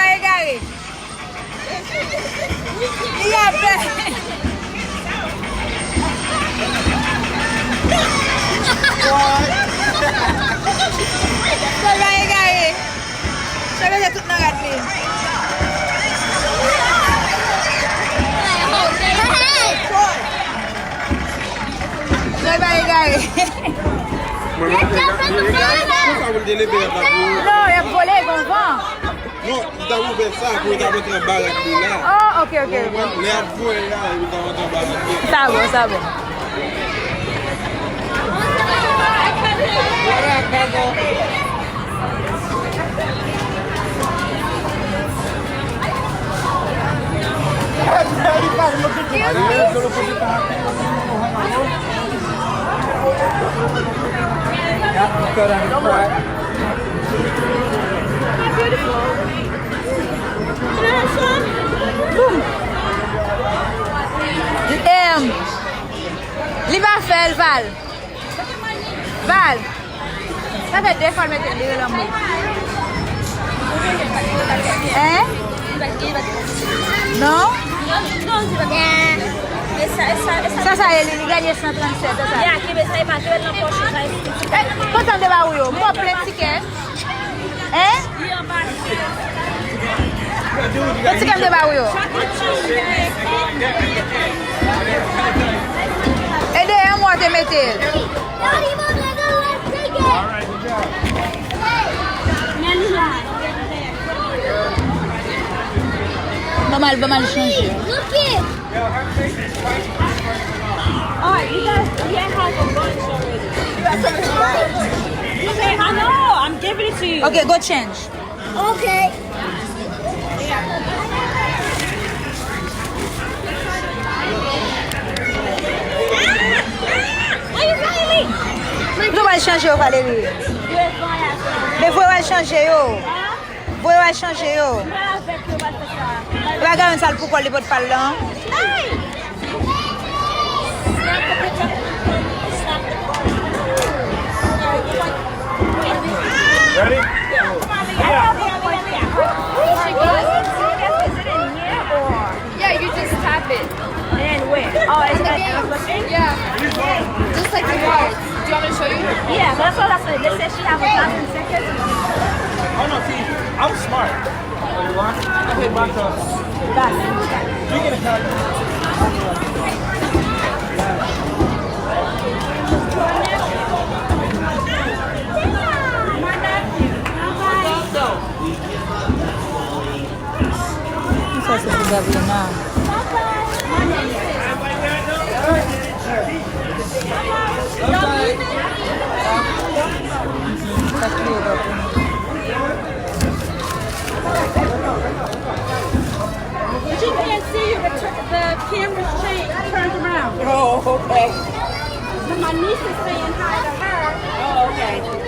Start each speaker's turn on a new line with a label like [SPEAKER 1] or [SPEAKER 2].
[SPEAKER 1] va égarer. Il y a peur. Ça va égarer. Ça va être tout dans la clé. Ça va égarer.
[SPEAKER 2] Non,
[SPEAKER 1] il a volé, bon vent.
[SPEAKER 2] non, tu as ouvert ça pour mettre un baraque là.
[SPEAKER 1] Oh, ok, ok.
[SPEAKER 2] Les avoués là, ils ont mettre un baraque.
[SPEAKER 1] Ça va, ça va. Il va faire Val. Val. Ça fait deux fois mettre le l'amour. Hein? Non? Ça, il gagne 137. Quanto de barulho? Moi, plein de tickets. Hein? Quanto ticket de barulho? Aidez-moi de mettre. Pas mal changer.
[SPEAKER 3] Alright, you guys, we have a bunch already. Okay, I know, I'm giving it to you.
[SPEAKER 1] Okay, go change.
[SPEAKER 4] Okay.
[SPEAKER 3] Why you calling me?
[SPEAKER 1] Vous allez changer, Valérie. Mais vous allez changer, yo. Vous allez changer, yo. Regarde ça pour coller votre parlant.
[SPEAKER 2] Ready?
[SPEAKER 4] Yeah, you just tap it.
[SPEAKER 3] And where? Oh, it's like
[SPEAKER 4] Yeah. Just like the cards. Do you want me to show you?
[SPEAKER 3] yeah, that's what I said. They said she have a job in seconds.
[SPEAKER 5] Oh no, see, I'm smart. Oh, you want? Okay, back up. You get a card.
[SPEAKER 1] Ça, c'est pour Gabriela.
[SPEAKER 3] But you can't see you. The camera's changed, turned around.
[SPEAKER 5] Oh, okay.
[SPEAKER 3] But my niece is saying hi to her.
[SPEAKER 5] Oh, okay.